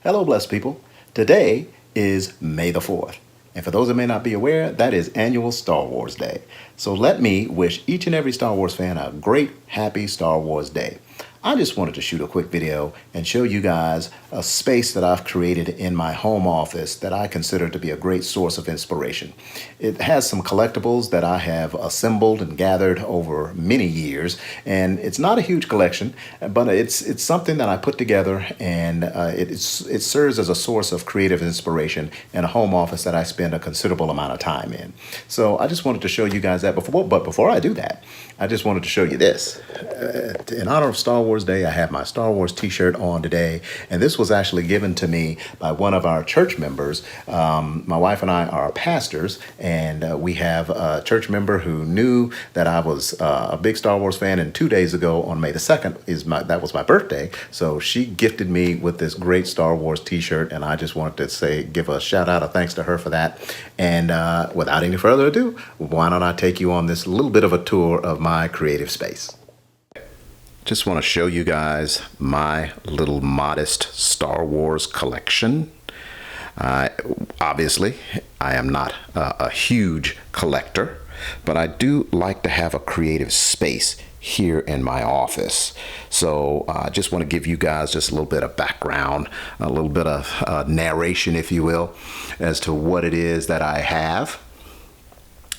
Hello, blessed people. Today is May the 4th. And for those that may not be aware, that is annual Star Wars Day. So let me wish each and every Star Wars fan a great, happy Star Wars Day. I just wanted to shoot a quick video and show you guys a space that I've created in my home office that I consider to be a great source of inspiration. It has some collectibles that I have assembled and gathered over many years, and it's not a huge collection, but it's something that I put together, and it serves as a source of creative inspiration in a home office that I spend a considerable amount of time in. So I just wanted to show you guys that before I do that, I just wanted to show you this. In honor of Star Wars Day, I have my Star Wars t-shirt on today, and this was actually given to me by one of our church members. My wife and I are pastors, and we have a church member who knew that I was a big Star Wars fan, and 2 days ago on May the 2nd that was my birthday, so she gifted me with this great Star Wars t-shirt, and I just wanted to give a shout out of thanks to her for that. And without any further ado, why don't I take you on this little bit of a tour of my creative space. Just want to show you guys my little modest Star Wars collection. Obviously, I am not a huge collector, but I do like to have a creative space here in my office. So I just want to give you guys just a little bit of background, a little bit of narration, if you will, as to what it is that I have.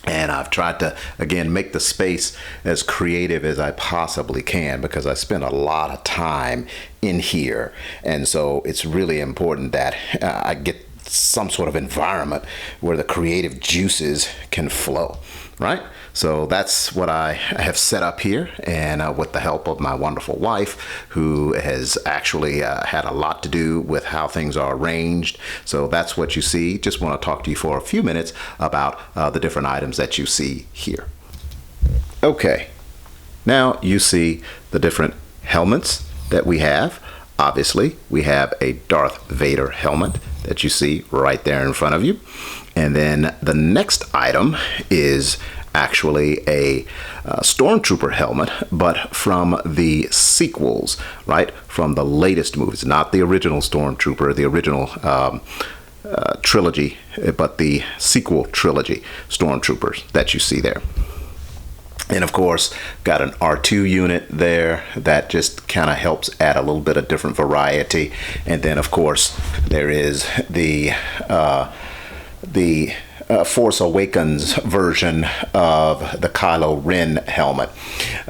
And I've tried to, again, make the space as creative as I possibly can, because I spend a lot of time in here. And so it's really important that I get some sort of environment where the creative juices can flow, right? So that's what I have set up here, and with the help of my wonderful wife, who has actually had a lot to do with how things are arranged. So that's what you see. Just want to talk to you for a few minutes about the different items that you see here. Okay, now you see the different helmets that we have. Obviously, we have a Darth Vader helmet that you see right there in front of you. And then the next item is actually a Stormtrooper helmet, but from the sequels, right? From the latest movies, not the original Stormtrooper, the original trilogy, but the sequel trilogy Stormtroopers that you see there. And of course, got an R2 unit there that just kind of helps add a little bit of different variety. And then of course, there is the Force Awakens version of the Kylo Ren helmet.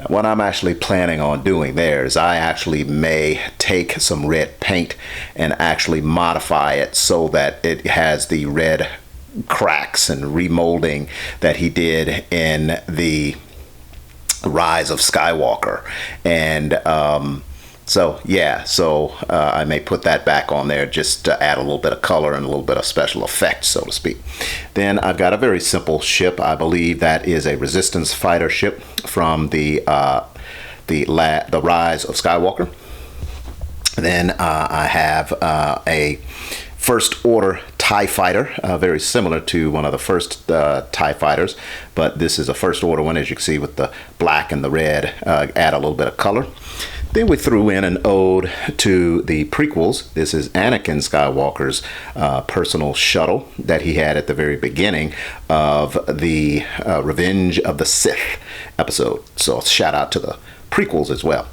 What I'm actually planning on doing there is I actually may take some red paint and actually modify it so that it has the red cracks and remolding that he did in the Rise of Skywalker. And I may put that back on there just to add a little bit of color and a little bit of special effect, so to speak. Then I've got a very simple ship. I believe that is a Resistance fighter ship from the Rise of Skywalker. Then I have a First Order TIE fighter, very similar to one of the first TIE fighters, but this is a First Order one, as you can see, with the black and the red, add a little bit of color. Then we threw in an ode to the prequels. This is Anakin Skywalker's personal shuttle that he had at the very beginning of the Revenge of the Sith episode. So shout out to the prequels as well.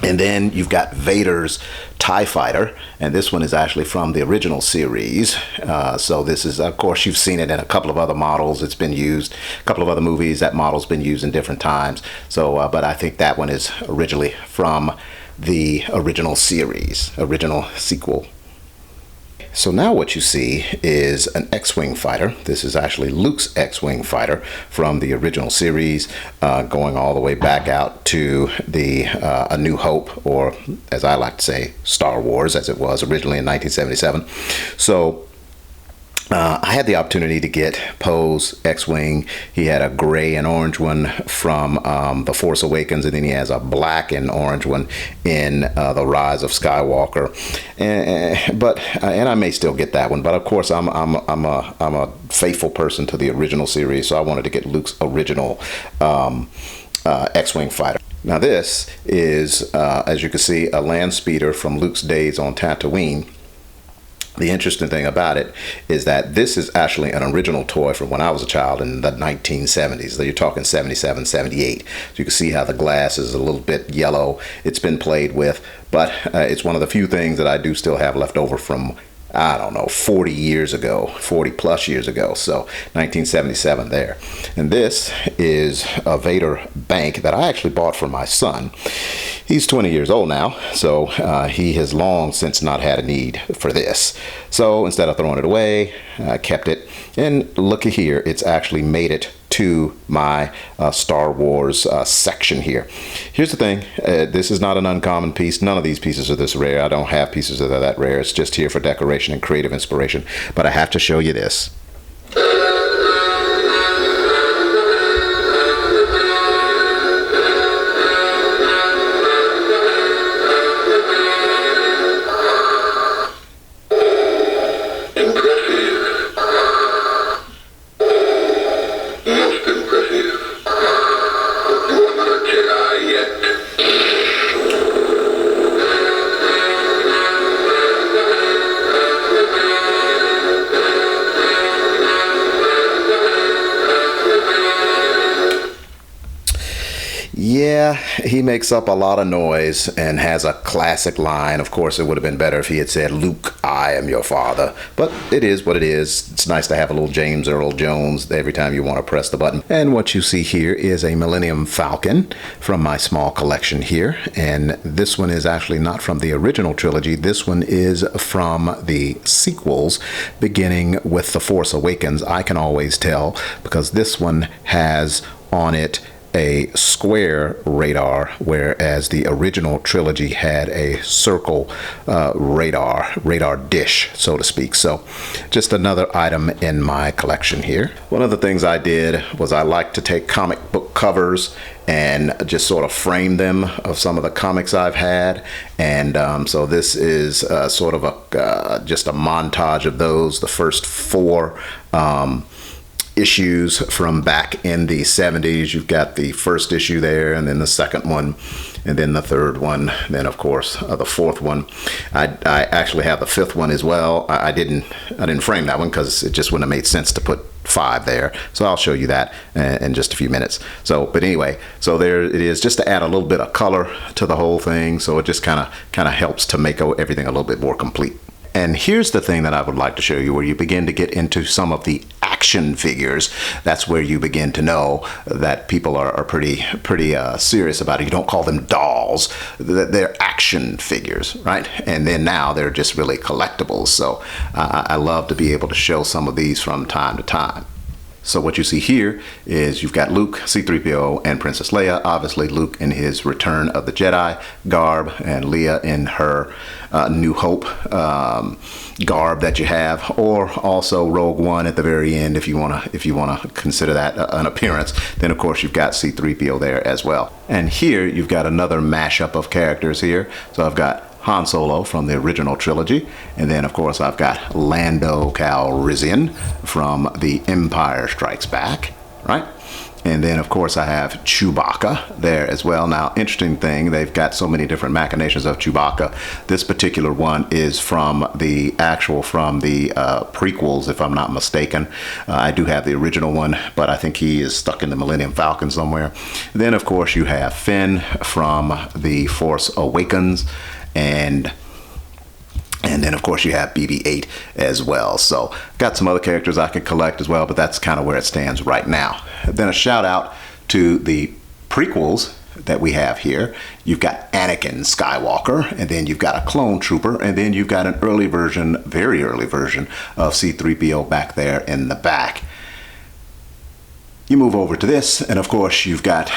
And then you've got Vader's TIE fighter, and this one is actually from the original series. So this is, of course, you've seen it in a couple of other models. It's been used, a couple of other movies. That model's been used in different times. So, but I think that one is originally from the original series, original sequel. So now what you see is an X-Wing fighter. This is actually Luke's X-Wing fighter from the original series, going all the way back out to the A New Hope, or as I like to say, Star Wars, as it was originally in 1977. So I had the opportunity to get Poe's X-Wing. He had a gray and orange one from The Force Awakens, and then he has a black and orange one in The Rise of Skywalker. And I may still get that one, but of course I'm a faithful person to the original series, so I wanted to get Luke's original X-Wing fighter. Now this is, as you can see, a land speeder from Luke's days on Tatooine. The interesting thing about it is that this is actually an original toy from when I was a child in the 1970s. So you're talking 77, 78. So you can see how the glass is a little bit yellow. It's been played with, but it's one of the few things that I do still have left over from, I don't know, 40 years ago, 40 plus years ago. So 1977 there. And this is a Vader bank that I actually bought for my son. He's 20 years old now, so he has long since not had a need for this. So instead of throwing it away, I kept it. And looky here, it's actually made it to my Star Wars section here. Here's the thing, this is not an uncommon piece. None of these pieces are this rare. I don't have pieces that are that rare. It's just here for decoration and creative inspiration. But I have to show you this. Yeah, he makes up a lot of noise and has a classic line. Of course, it would have been better if he had said, "Luke, I am your father." But it is what it is. It's nice to have a little James Earl Jones every time you want to press the button. And what you see here is a Millennium Falcon from my small collection here. And this one is actually not from the original trilogy. This one is from the sequels, beginning with The Force Awakens. I can always tell because this one has on it a square radar, whereas the original trilogy had a circle radar dish, so to speak. So just another item in my collection here. One of the things I did was I like to take comic book covers and just sort of frame them of some of the comics I've had. And so this is sort of just a montage of those, the first four issues from back in the 70s. You've got the first issue there, and then the second one, and then the third one, then of course the fourth one. I actually have the fifth one as well. I didn't frame that one because it just wouldn't have made sense to put 5 there, so I'll show you that in just a few minutes. So but anyway, so there it is, just to add a little bit of color to the whole thing, so it just kind of helps to make everything a little bit more complete. And here's the thing that I would like to show you, where you begin to get into some of the action figures. That's where you begin to know that people are pretty serious about it. You don't call them dolls. They're action figures, right? And then now they're just really collectibles. So I love to be able to show some of these from time to time. So what you see here is you've got Luke, C-3PO, and Princess Leia. Obviously Luke in his Return of the Jedi garb, and Leia in her New Hope garb that you have, or also Rogue One at the very end, if you wanna consider that an appearance. Then of course you've got C-3PO there as well. And here you've got another mashup of characters here. So I've got Han Solo from the original trilogy, and then of course I've got Lando Calrissian from The Empire Strikes Back, right? And then of course I have Chewbacca there as well. Now, interesting thing, they've got so many different machinations of Chewbacca. This particular one is from the prequels, if I'm not mistaken. I do have the original one, but I think he is stuck in the Millennium Falcon somewhere. Then of course you have Finn from The Force Awakens, and then of course you have BB-8 as well. So got some other characters I could collect as well, but that's kind of where it stands right now. Then a shout out to the prequels that we have here. You've got Anakin Skywalker, and then you've got a clone trooper, and then you've got an early version, very early version of C-3PO back there in the back. You move over to this, and of course you've got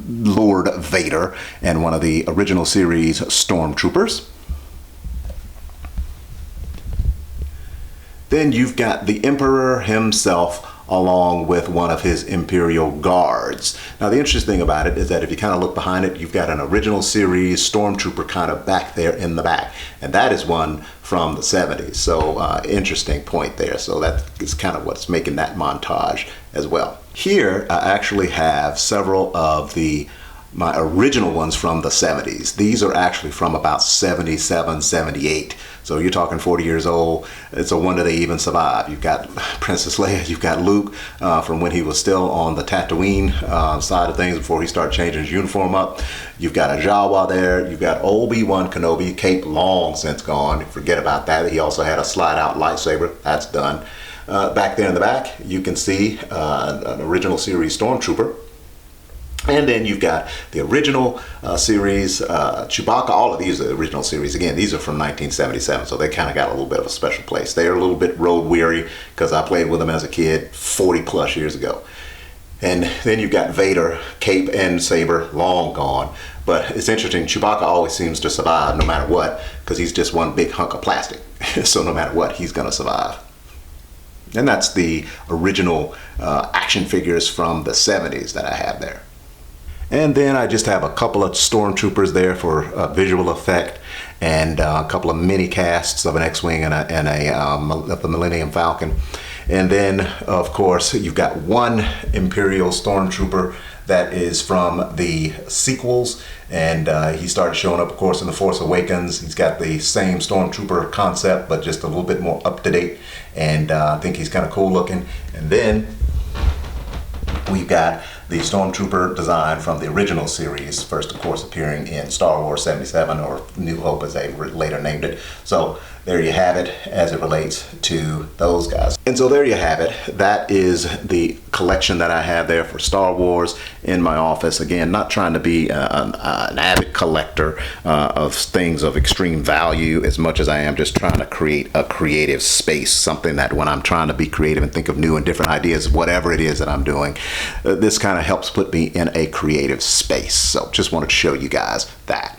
Lord Vader and one of the original series Stormtroopers. Then you've got the Emperor himself along with one of his Imperial Guards. Now the interesting thing about it is that if you kind of look behind it, you've got an original series Stormtrooper kind of back there in the back, and that is one from the 70s. So interesting point there. So that is kind of what's making that montage as well. Here I actually have several of the my original ones from the 70s. These are actually from about 77, 78. So you're talking 40 years old. It's a wonder they even survive. You've got Princess Leia, you've got Luke from when he was still on the Tatooine side of things before he started changing his uniform up. You've got a Jawa there. You've got Obi-Wan Kenobi, cape long since gone. Forget about that. He also had a slide-out lightsaber. That's done. Back there in the back, you can see an original series Stormtrooper. And then you've got the original series, Chewbacca. All of these are the original series. Again, these are from 1977, so they kind of got a little bit of a special place. They're a little bit road weary because I played with them as a kid 40 plus years ago. And then you've got Vader, cape and saber, long gone. But it's interesting, Chewbacca always seems to survive no matter what because he's just one big hunk of plastic. So no matter what, he's going to survive. And that's the original action figures from the 70s that I have there. And then I just have a couple of stormtroopers there for visual effect, and a couple of mini casts of an X-Wing and the Millennium Falcon. And then, of course, you've got one Imperial Stormtrooper that is from the sequels, and he started showing up, of course, in The Force Awakens. He's got the same Stormtrooper concept, but just a little bit more up-to-date, and I think he's kind of cool looking. And then we've got the Stormtrooper design from the original series, first of course appearing in Star Wars 77, or New Hope as they later named it. So there you have it as it relates to those guys. And so there you have it. That is the collection that I have there for Star Wars in my office. Again, not trying to be an avid collector of things of extreme value as much as I am just trying to create a creative space, something that when I'm trying to be creative and think of new and different ideas, whatever it is that I'm doing, this kind of helps put me in a creative space. So just wanted to show you guys that.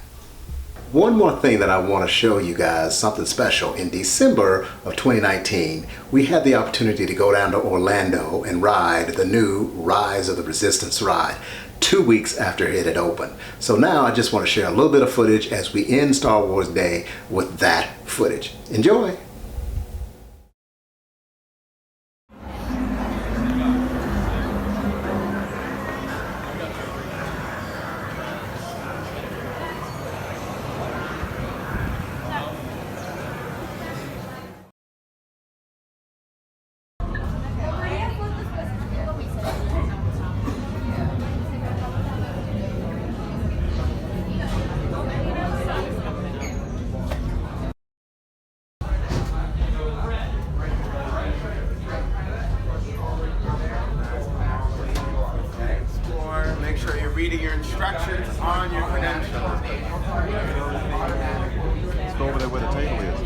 One more thing that I want to show you guys, something special. In December of 2019, we had the opportunity to go down to Orlando and ride the new Rise of the Resistance ride 2 weeks after it had opened. So now I just want to share a little bit of footage as we end Star Wars Day with that footage. Enjoy! Make sure you're reading your instructions on your credentials. Let's go over there where the table is.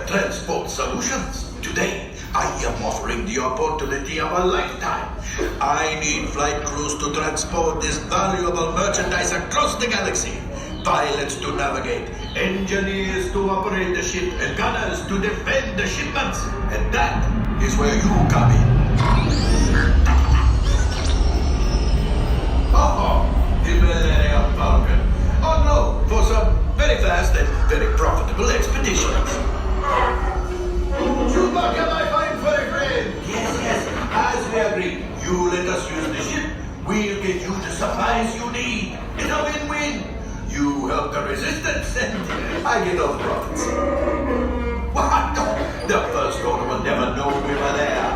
Transport Solutions. Today, I am offering the opportunity of a lifetime. I need flight crews to transport this valuable merchandise across the galaxy. Pilots to navigate, engineers to operate the ship, and gunners to defend the shipments. And that is where you come in. Oh, the Millennium Falcon. Oh no, for some very fast and very profitable expeditions. Chewbacca, my fine furry friend. Yes, as we agreed. You let us use the ship, we'll get you the supplies you need. It's a win-win. You help the resistance, and I get all the profits. What? The First Order will never know we were there.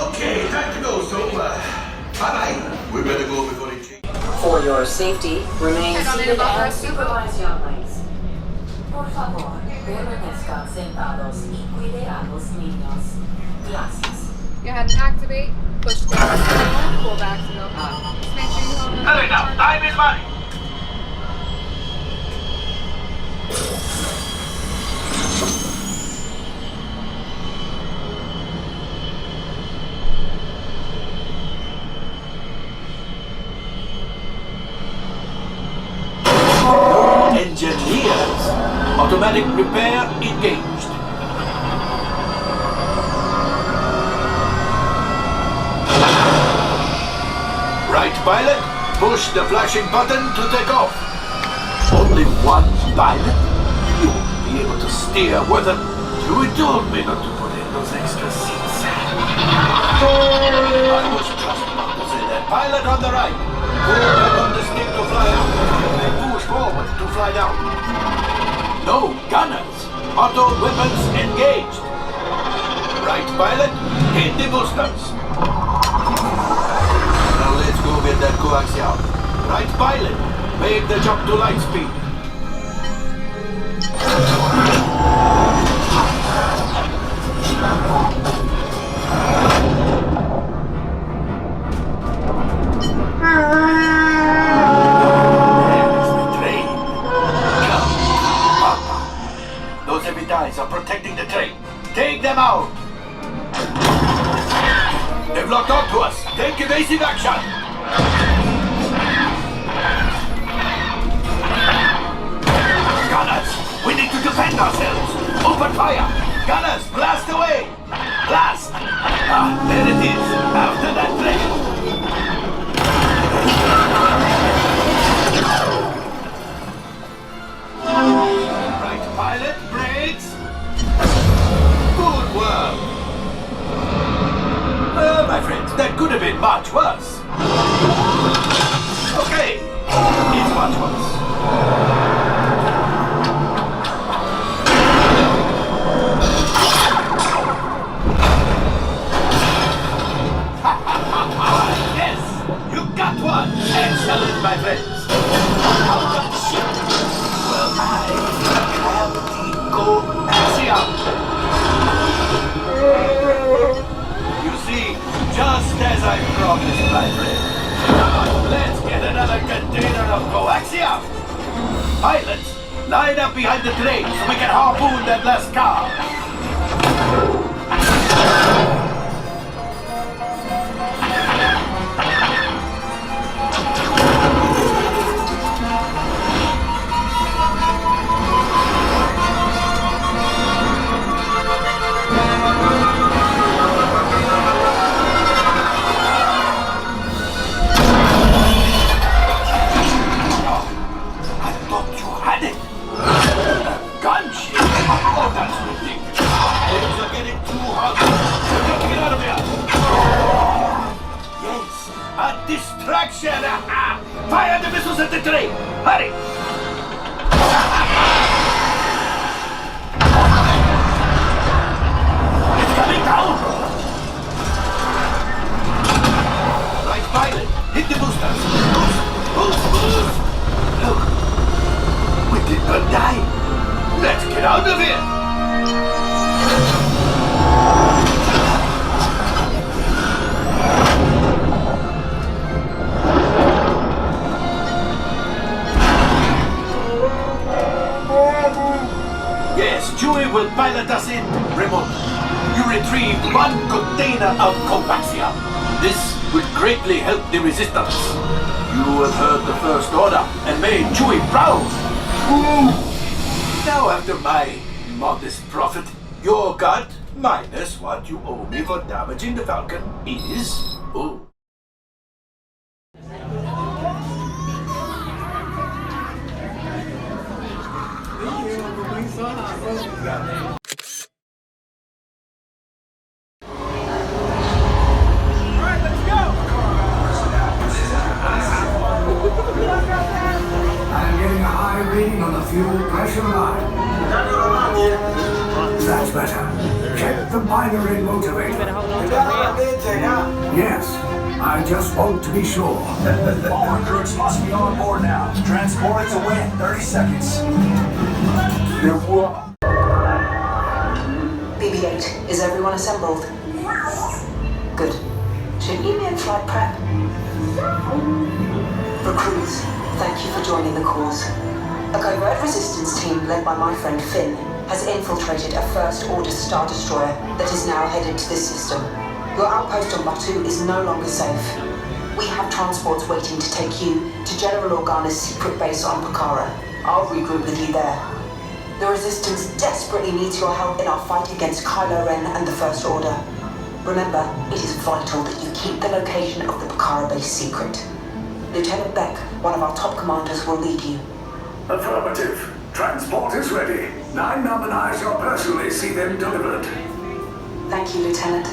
Okay, time to go, so, bye-bye. We better go before they change. For your safety, remain seated and supervise young ones. Por favor, permanezcan sentados y cuide a los niños. Gracias. Go ahead and activate. Push down, pull back to go up. Just make sure you hold on. Hurry now, time is money. Engineers. Automatic repair engaged. Right, pilot. Push the flashing button to take off. Only one pilot? you'll be able to steer with it. You told me not to put in those extra seats. I was just about to say that. Pilot on the right. Pull back on the stick to fly out. And push forward to fly down. No gunners. Auto weapons engaged. Right pilot, hit the boosters. Now let's go get that coaxial. Right pilot, make the jump to light speed. There's the train. Come, Papa. Those heavy ties are protecting the train. Take them out. They've locked onto us. Take evasive action. Gunners, we need to defend ourselves. Open fire. Gunners, blast away. Blast. Ah, there it is. After that train. Right pilot, brakes. Good work. My friends, that could have been much worse. Okay, it's much worse. Yes, you got one. Excellent, my friends. Out of the ship. Well, I have the coaxium. You see, just as I promised, my friend. Come on, let's get another container of coaxium. Pilots, line up behind the train so we can harpoon that last car. Distraction! Fire the missiles at the train! Hurry! It's coming down! Right pilot, hit the boosters! Boost! Look! We did not die! Let's get out of here! Chewie will pilot us in remotely. You retrieved one container of coaxium. This will greatly help the resistance. You have heard the First Order and made Chewie proud. Ooh. Now after my modest profit, your cut minus what you owe me for damaging the Falcon is... Oh. I'm getting a high reading on the fuel pressure line. That's better. Check the binary motivator. Yes, I just want to be sure. All recruits must be on board now. Transport is away in 30 seconds. BB-8, is everyone assembled? Good. Should you be in flight prep? Recruits, thank you for joining the cause. A covert resistance team led by my friend Finn has infiltrated a First Order Star Destroyer that is now headed to this system. Your outpost on Batuu is no longer safe. We have transports waiting to take you to General Organa's secret base on Pucara. I'll regroup with you there. The Resistance desperately needs your help in our fight against Kylo Ren and the First Order. Remember, it is vital that you keep the location of the Pucara base secret. Lieutenant Beck, one of our top commanders, will lead you. Affirmative. Transport is ready. 9-Num and I shall personally see them delivered. Thank you, Lieutenant.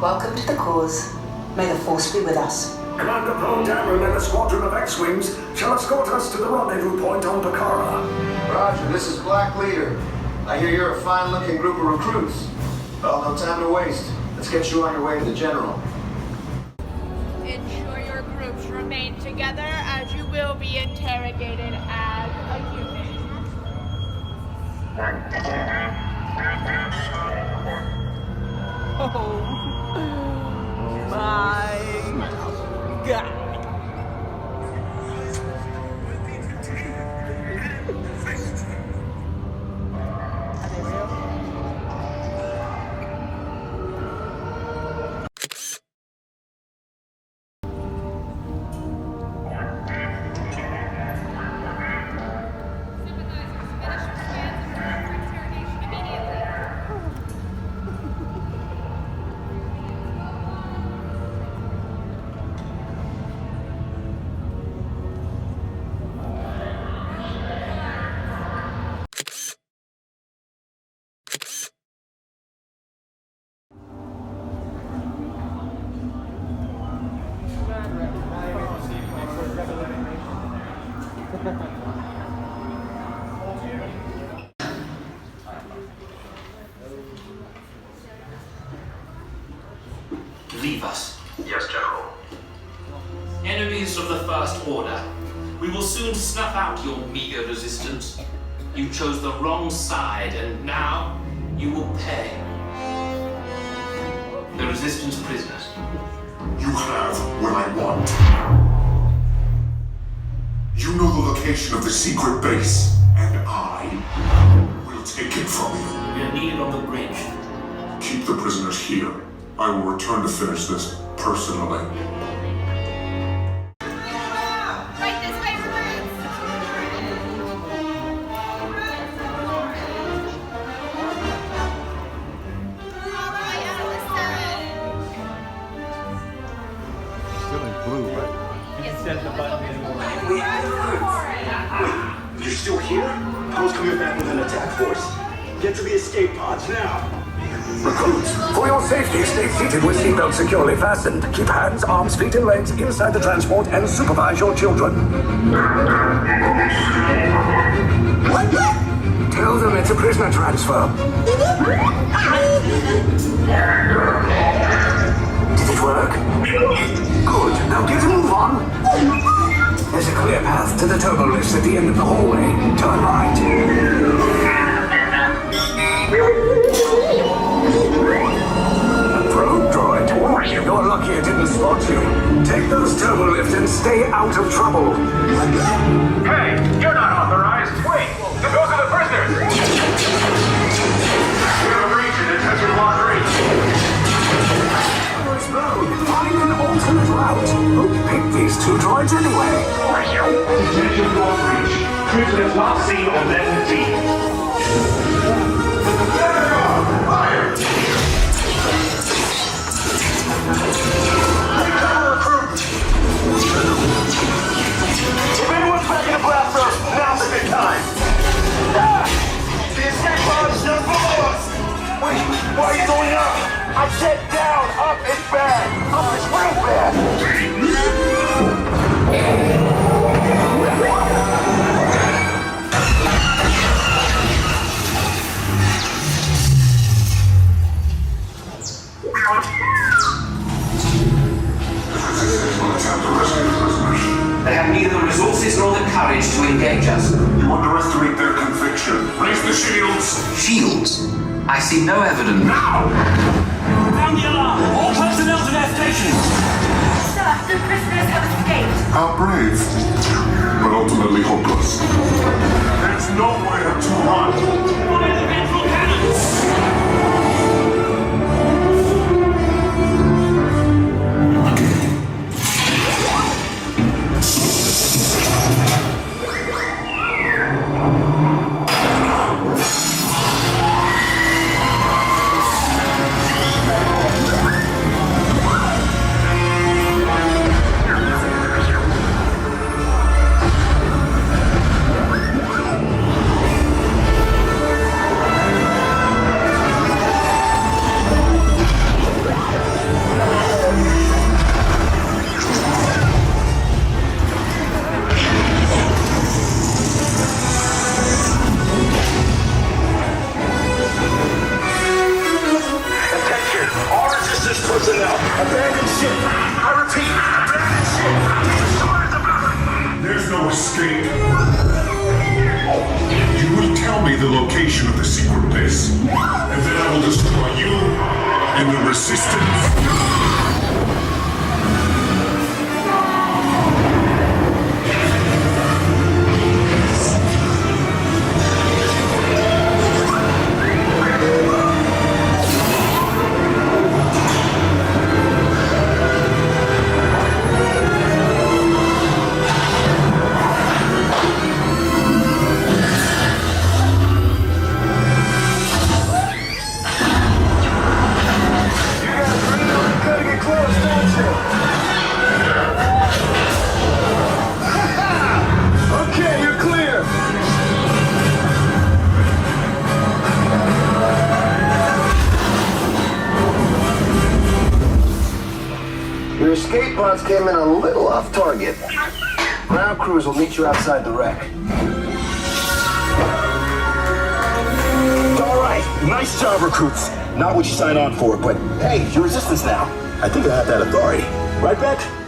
Welcome to the cause. May the Force be with us. Commander Poe Dameron and a squadron of X-Wings shall escort us to the rendezvous point on Bakara. Roger, this is Black Leader. I hear you're a fine-looking group of recruits. Well, no time to waste. Let's get you on your way to the General. Ensure your groups remain together as you will be interrogated as a unit. Oh my God. Leave us. Yes, General. Enemies of the First Order. We will soon snuff out your meager resistance. You chose the wrong side, and now you will pay. The Resistance prisoners. You have what I want. You know the location of the secret base, and I will take it from you. We are needed on the bridge. Keep the prisoners here. I will return to finish this personally. Right this way, recruits! All the way out of the sun! Still in blue, right? You're still here? Poe's coming back with an attack force. Get to the escape pods now. Recruits, for your safety, stay seated with seatbelts securely fastened. Keep hands, arms, feet, and legs inside the transport and supervise your children. Tell them it's a prisoner transfer. Did it work? Good. Now get a move on. There's a clear path to the turbo lifts at the end of the hallway. Turn right. Probe droid. You're lucky it didn't spot you. Take those turbo lifts and stay out of trouble. Hey, you're not authorized. Wait, those are the prisoners. We have a breach in detention block 3. Find an alternate route. Who picked these two droids anyway? Detention block breach. Prisoners not seen on level D. Fire! If anyone's back in the blaster, now's a good time. The escape pod's just below us. Wait, why are you going up? I said down. Up is bad. Up is real bad. They have neither the resources nor the courage to engage us. You underestimate their conviction. Raise the shields! Shields? I see no evidence. Now! Sound the alarm! All personnel to their stations! Sir, the prisoners have escaped. How brave, but ultimately hopeless. There's nowhere to run. Fire the ventral cannons! Abandon ship! I repeat, abandon ship! Destroy the building! There's no escape. You will tell me the location of the secret base, and then I will destroy you and the Resistance. Okay, you're clear! Your escape pods came in a little off target. Ground crews will meet you outside the wreck. All right, nice job, recruits. Not what you signed on for, but hey, you're Resistance now. I think I have that authority. Right, Beck?